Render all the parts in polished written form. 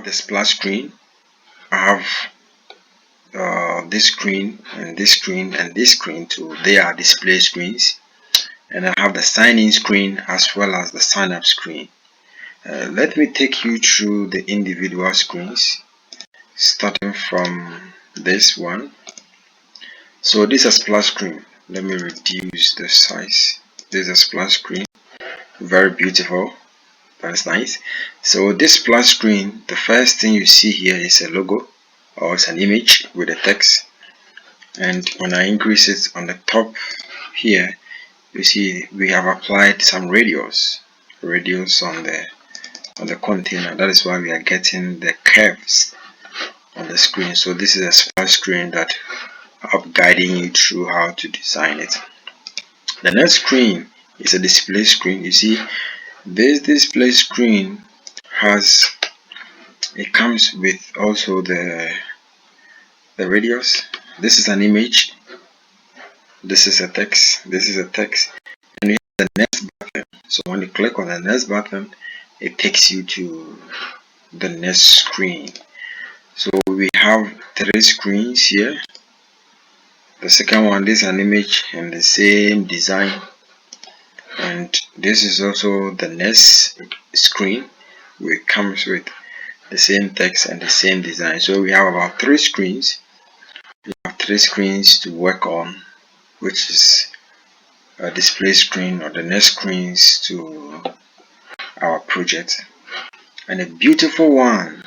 have the splash screen, I have this screen and this screen and this screen too. They are display screens, and I have the sign-in screen as well as the sign-up screen. Let me take you through the individual screens, starting from this one. So this is a splash screen. Let me reduce the size. This is a splash screen, very beautiful. That's nice. So this splash screen, the first thing you see here is a logo, or it's an image with a text. And when I increase it on the top here, you see we have applied some radius on the container. That is why we are getting the curves on the screen. So this is a splash screen that I'm guiding you through how to design it. The next screen is a display screen. You see, this display screen comes with also the radius. This is an image, this is a text, this is a text, and we have the next button. So when you click on the next button, it takes you to the next screen. So we have 3 screens here. The second one, this is an image and the same design, and this is also the next screen, which comes with the same text and the same design. So we have about 3 screens. We have 3 screens to work on, which is a display screen or the next screens to our project. And a beautiful one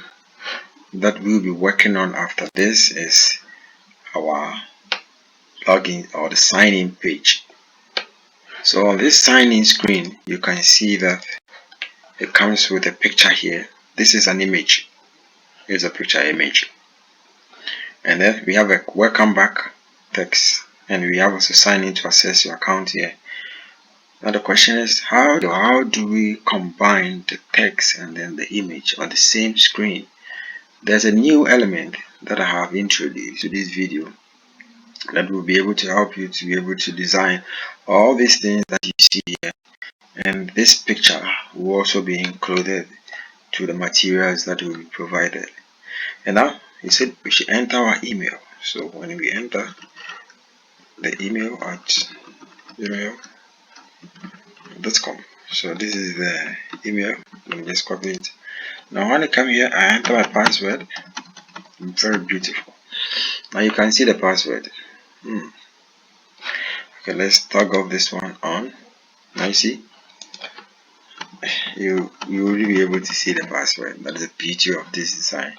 that we'll be working on after this is our login or the sign-in page. So on this sign-in screen, you can see that it comes with a picture here. This is an image. Here's a picture image. And then we have a welcome back text, and we have also sign in to access your account here. Now the question is, how do we combine the text and then the image on the same screen? There's a new element that I have introduced to this video that will be able to help you to be able to design all these things that you see here, and this picture will also be included to the materials that will be provided. And now he said we should enter our email. So when we enter the email at gmail.com, so this is the email. Let me just copy it. Now when I come here, I enter my password. Very beautiful. Now you can see the password. Okay, let's toggle this one on. Now you see, you will be able to see the password. That is the beauty of this design.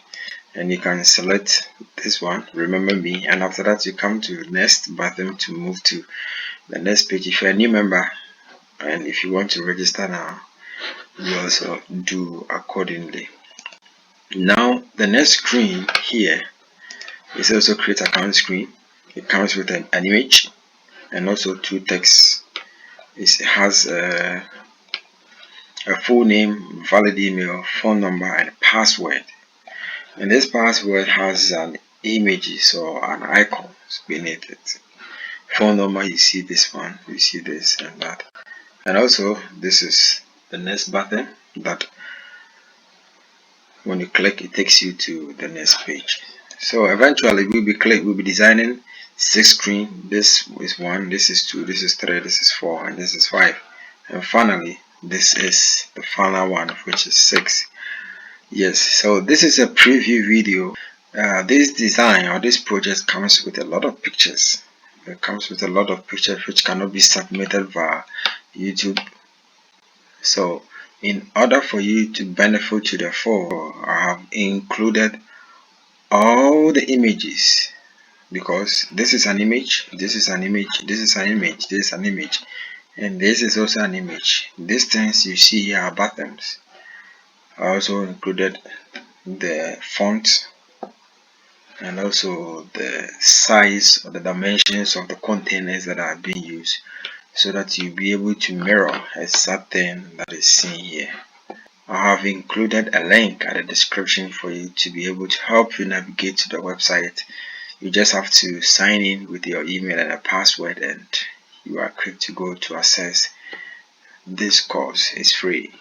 And you can select this one, remember me, and after that you come to next button to move to the next page. If you're a new member and if you want to register now, you also do accordingly. Now the next screen here is also create account screen. It comes with an image and also 2 texts. It has a full name, valid email, phone number, and a password. And this password has an image or an icon beneath it. Phone number, you see this one, you see this and that. And also this is the next button that when you click, it takes you to the next page. So eventually we'll be designing 6 screens. This is 1, this is 2, this is 3, this is 4, and this is 5. And finally this is the final one, which is 6. Yes, so this is a preview video. This design or this project comes with a lot of pictures. It comes with a lot of pictures which cannot be submitted via YouTube. So in order for you to benefit to the full, I have included all the images, because this is an image, this is an image, this is an image, this is an image, and this is also an image. These things you see here are buttons. I also included the font and also the size or the dimensions of the containers that are being used, so that you'll be able to mirror a certain that is seen here. I have included a link at the description for you to be able to help you navigate to the website. You just have to sign in with your email and a password, and you are quick to go to access this course. It's free.